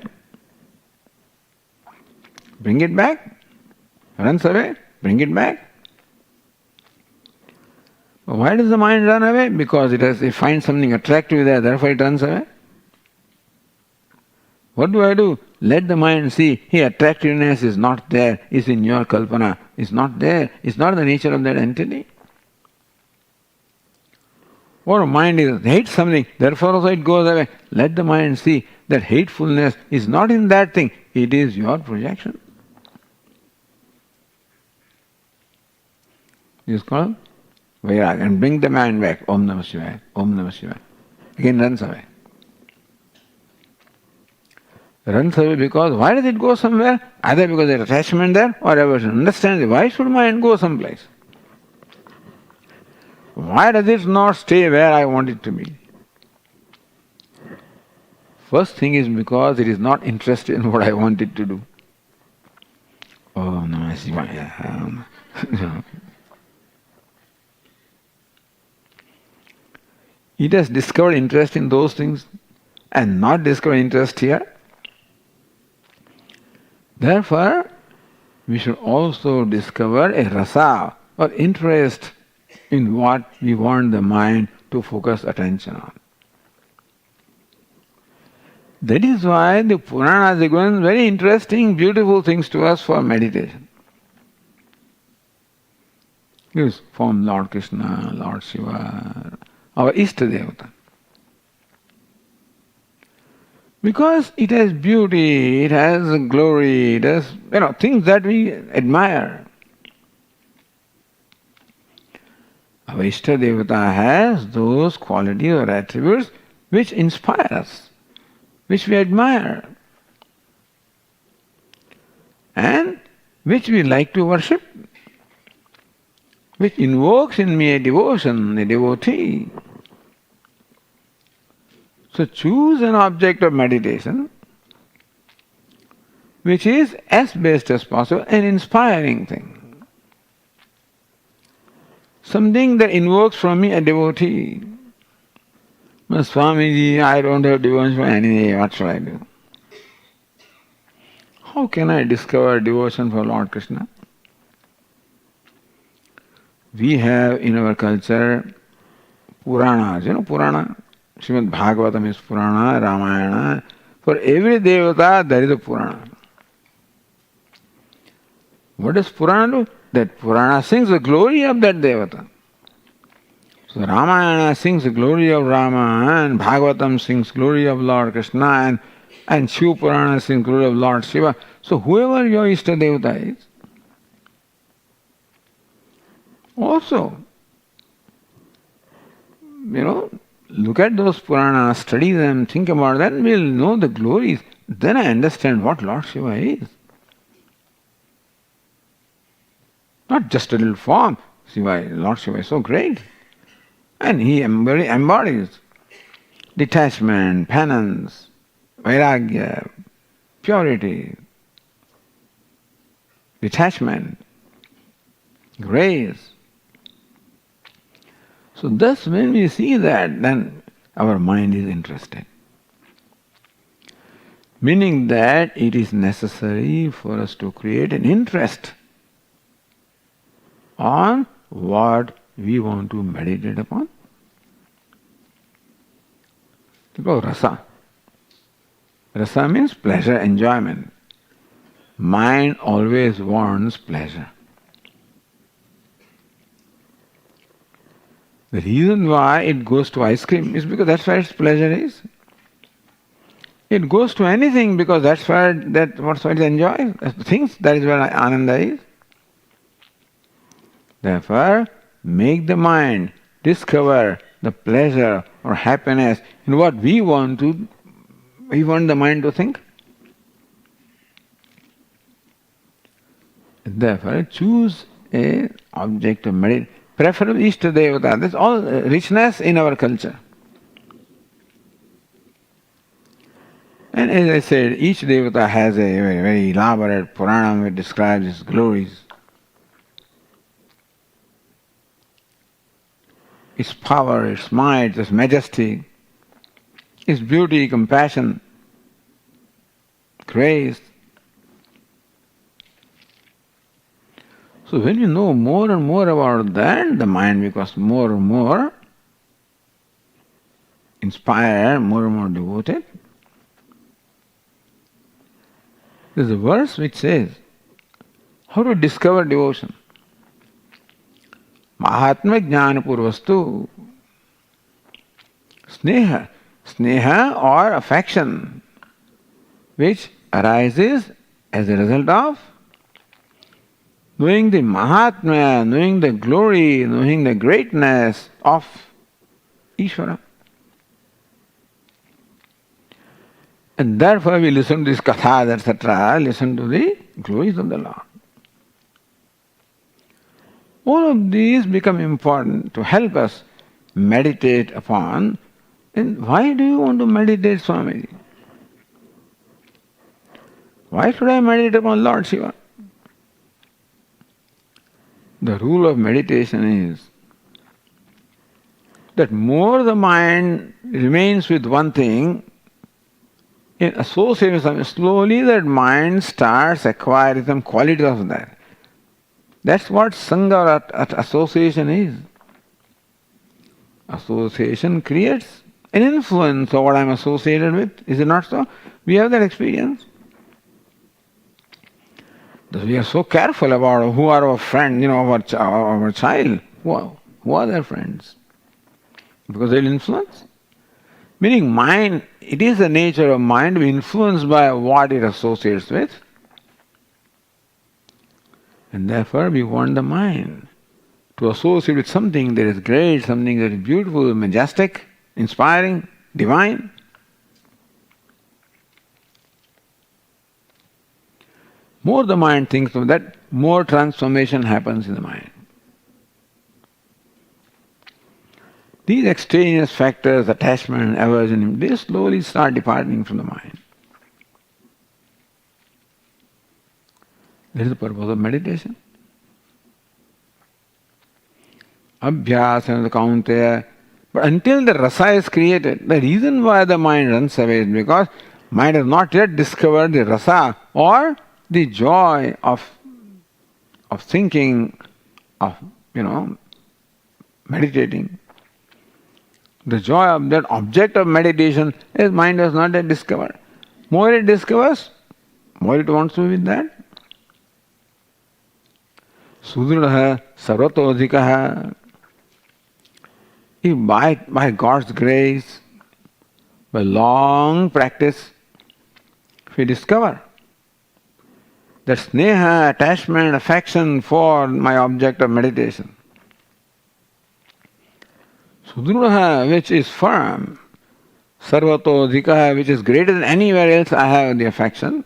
Bring it back. Runs away. Bring it back. Why does the mind run away? Because it finds something attractive there, therefore it runs away. What do? Let the mind see, hey, attractiveness is not there, it's in your kalpana, it's not there, it's not the nature of that entity. Or mind hates something, therefore also it goes away. Let the mind see that hatefulness is not in that thing, it is your projection. This is called vairagya. And bring the mind back. Om Namah Shivaya. Om Namah Shivaya. Again runs away. Runs away because why does it go somewhere? Either because there is attachment there or aversion. Understand why should mind go someplace? Why does it not stay where I want it to be? First thing is because it is not interested in what I want it to do. Oh, Namah Shivaya. It has discovered interest in those things and not discovered interest here. Therefore, we should also discover a rasa or interest in what we want the mind to focus attention on. That is why the Puranas are given very interesting, beautiful things to us for meditation. Use from Lord Krishna, Lord Shiva, our Ishtadevata. Because it has beauty, it has glory, it has, things that we admire. Our Ishta Devata has those qualities or attributes which inspire us, which we admire, and which we like to worship, which invokes in me a devotion, a devotee. So choose an object of meditation which is as best as possible an inspiring thing. Something that invokes from me a devotee. But Swamiji, I don't have devotion for any, what shall I do? How can I discover devotion for Lord Krishna? We have in our culture Puranas, Purana? Srimad Bhagavatam is Purana, Ramayana. For every Devata there is a Purana. What does Purana do? That Purana sings the glory of that Devata. So Ramayana sings the glory of Rama, and Bhagavatam sings glory of Lord Krishna, and Shiva Purana sings glory of Lord Shiva. So whoever your Ishta Devata is, also, look at those Puranas, study them, think about that, and we'll know the glories. Then I understand what Lord Shiva is. Not just a little form. Lord Shiva is so great. And he embodies detachment, penance, vairagya, purity, detachment, grace. So thus when we see that, then our mind is interested. Meaning that it is necessary for us to create an interest on what we want to meditate upon. Because rasa. Rasa means pleasure, enjoyment. Mind always wants pleasure. The reason why it goes to ice cream is because that's where its pleasure is. It goes to anything because that's where it enjoys. Things, that is where ananda is. Therefore, make the mind discover the pleasure or happiness in what we want the mind to think. Therefore, choose an object of meditation. Preferably Ishta Devata. That's all richness in our culture. And as I said, each Devata has a very, very elaborate Purana which describes its glories, its power, its might, its majesty, its beauty, compassion, grace. So when you know more and more about that, the mind becomes more and more inspired, more and more devoted. There's a verse which says, how to discover devotion. Mahatma Jnana Purvastu. Sneha or affection, which arises as a result of knowing the Mahatma, knowing the glory, knowing the greatness of Ishvara. And therefore we listen to these kathas, etc., listen to the glories of the Lord. All of these become important to help us meditate upon. And why do you want to meditate, Swami? Why should I meditate upon Lord Shiva? The rule of meditation is that more the mind remains with one thing, in association with something, slowly that mind starts acquiring some qualities of that. That's what Sangha or association is. Association creates an influence of what I am associated with. Is it not so? We have that experience. We are so careful about who are our friends, our child. Who are their friends? Because they will influence. Meaning mind, it is the nature of mind to be influenced by what it associates with. And therefore we want the mind to associate with something that is great, something that is beautiful, majestic, inspiring, divine. More the mind thinks of that, more transformation happens in the mind. These extraneous factors, attachment, aversion, they slowly start departing from the mind. That is the purpose of meditation. Abhyasa and the Kaunteya. But until the rasa is created, the reason why the mind runs away is because mind has not yet discovered the rasa or the joy of thinking, of meditating. The joy of that object of meditation is mind has not yet discovered. More it discovers, more it wants to be with that. Sudrudaha sarvatodhikaha. If by God's grace, by long practice, if we discover that sneha, attachment, affection for my object of meditation, sudrudaha, which is firm, sarvatodhikaha, which is greater than anywhere else I have the affection,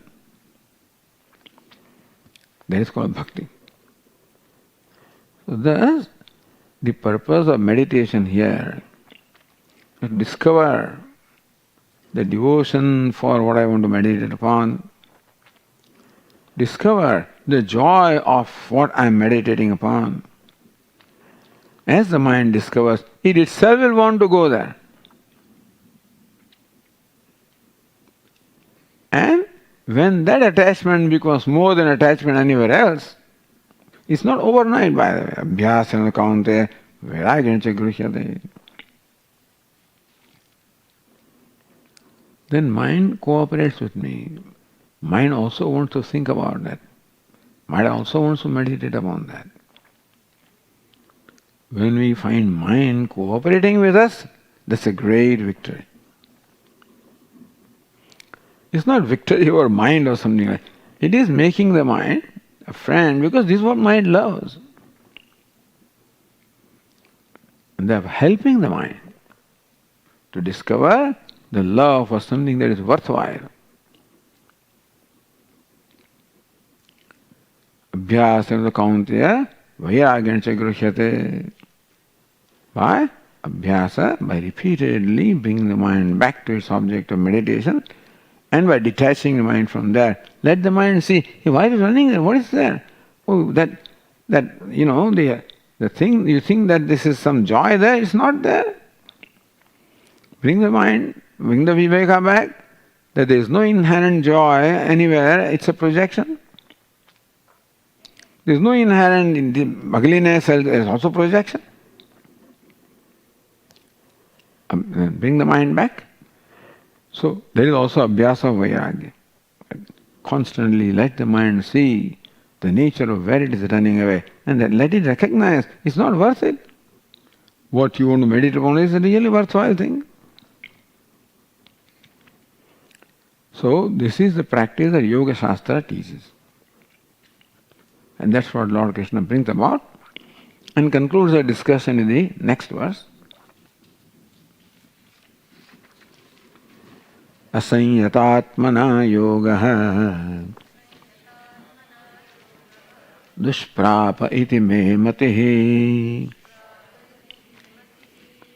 that is called bhakti. So thus, the purpose of meditation here is to discover the devotion for what I want to meditate upon, discover the joy of what I am meditating upon. As the mind discovers, it itself will want to go there. And when that attachment becomes more than attachment anywhere else, it's not overnight, by the way. Abhyasa kaunte vairagyancha gruhyate. Then mind cooperates with me. Mind also wants to think about that. Mind also wants to meditate upon that. When we find mind cooperating with us, that's a great victory. It's not victory over mind or something like that. It is making the mind a friend, because this is what mind loves. And they are helping the mind to discover the love for something that is worthwhile. Abhyasa kaunteya vairagyancha gruhyate. By abhyasa, by repeatedly bringing the mind back to its object of meditation, and by detaching the mind from there, let the mind see, hey, why is it running there? What is there? Oh, the thing, you think that this is some joy there, it's not there. Bring the mind, bring the viveka back, that there is no inherent joy anywhere, it's a projection. There is no inherent in the ugliness, there is also projection. Bring the mind back. So there is also abhyasa of vairagya. Constantly let the mind see the nature of where it is running away, and then let it recognize it's not worth it. What you want to meditate upon is a really worthwhile thing. So this is the practice that Yoga Shastra teaches. And that's what Lord Krishna brings about and concludes the discussion in the next verse. Asanyataatmana yogaha dushprapa iti me matihi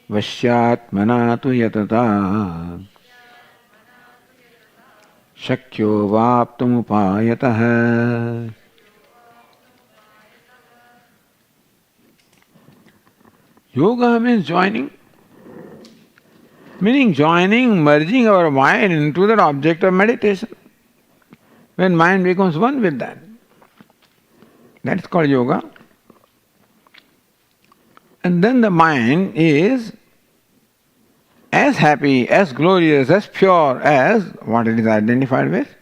vashyatmana tu yatata shakyo vaptum upayatah. Yoga means joining. Meaning joining, merging our mind into that object of meditation. When mind becomes one with that. That's called yoga. And then the mind is as happy, as glorious, as pure as what it is identified with.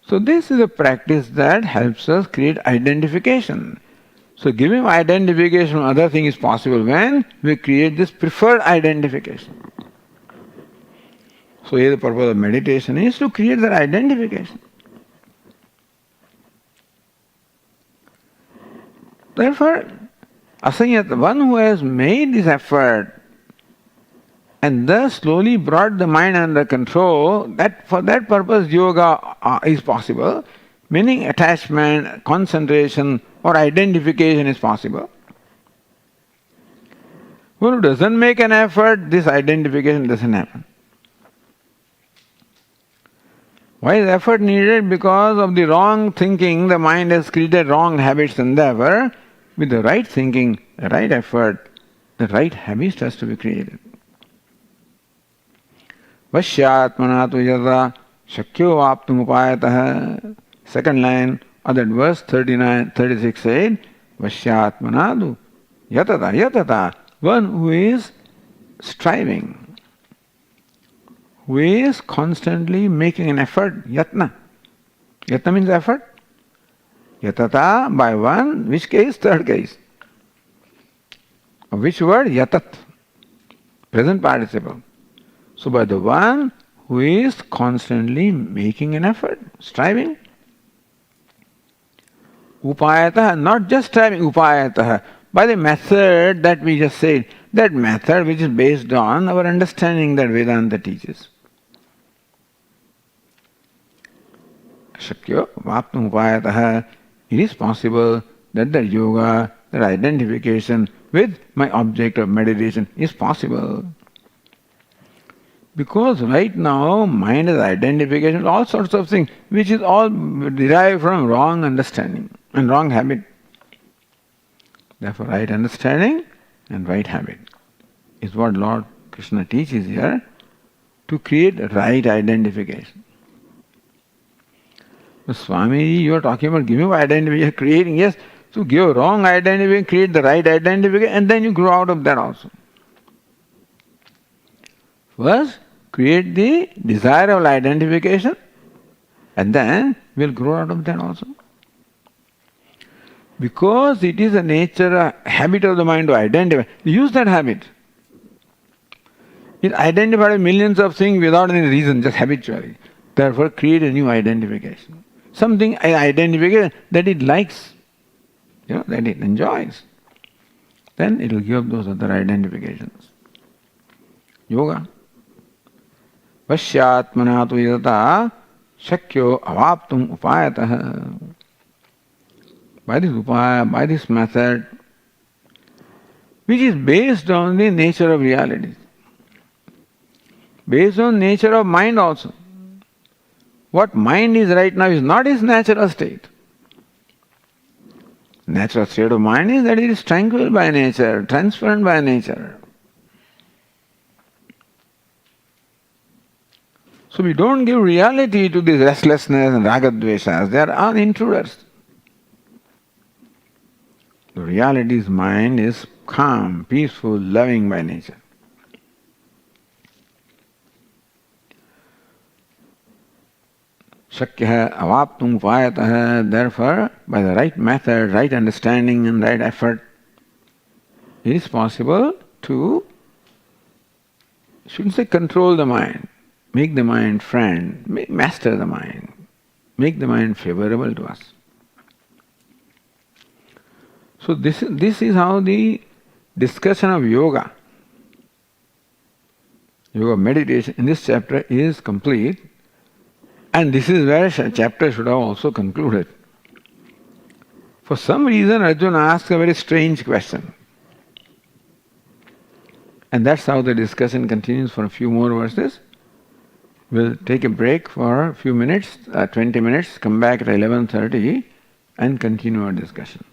So this is a practice that helps us create identification So giving identification from other thing is possible when we create this preferred identification. So here the purpose of meditation is to create that identification. Therefore, asanyat, one who has made this effort and thus slowly brought the mind under control, that for that purpose yoga is possible, meaning attachment, concentration or identification is possible. One who doesn't make an effort, this identification doesn't happen. Why is effort needed? Because of the wrong thinking, the mind has created wrong habits, and therefore, with the right thinking, the right effort, the right habits has to be created. Vashyatmana tu yada shakyo vaptum upayatah. Second line of that verse 36 said, Vashyatmana tu yatata. One who is striving, who is constantly making an effort, yatna. Yatna means effort. Yatata by one, which case? Third case. Of which word? Yatat. Present participle. So by the one who is constantly making an effort, striving. Upayatah, not just striving, upayatah. By the method that we just said, that method which is based on our understanding that Vedanta teaches. Shakya vaptum upayatah. It is possible that the yoga, that identification with my object of meditation is possible. Because right now mind has identification with all sorts of things which is all derived from wrong understanding and wrong habit. Therefore right understanding and right habit is what Lord Krishna teaches here to create right identification. But Swami, you are talking about giving identification, creating, yes, to give wrong identification, create the right identification, and then you grow out of that also. First, create the desirable identification, and then we'll grow out of that also. Because it is a nature, a habit of the mind to identify, use that habit. It identifies millions of things without any reason, just habitually. Therefore, create a new identification. Something identification that it likes, that it enjoys. Then it will give up those other identifications. Yoga. Vashyatmana tu yata shakyo avaptum upayatah. By this upaya, by this method, which is based on the nature of reality, based on nature of mind also. What mind is right now is not its natural state. Natural state of mind is that it is tranquil by nature, transparent by nature. So we don't give reality to this restlessness and ragadveshas. They are intruders. The reality's mind is calm, peaceful, loving by nature. Shakya avaptum upayatah. Therefore, by the right method, right understanding and right effort, it is possible to, shouldn't say control the mind, make the mind friend, master the mind, make the mind favorable to us. So this is how the discussion of yoga meditation in this chapter is complete. And this is where chapter should have also concluded. For some reason Arjuna asks a very strange question. And that's how the discussion continues for a few more verses. We'll take a break for a few minutes, 20 minutes, come back at 11:30 and continue our discussion.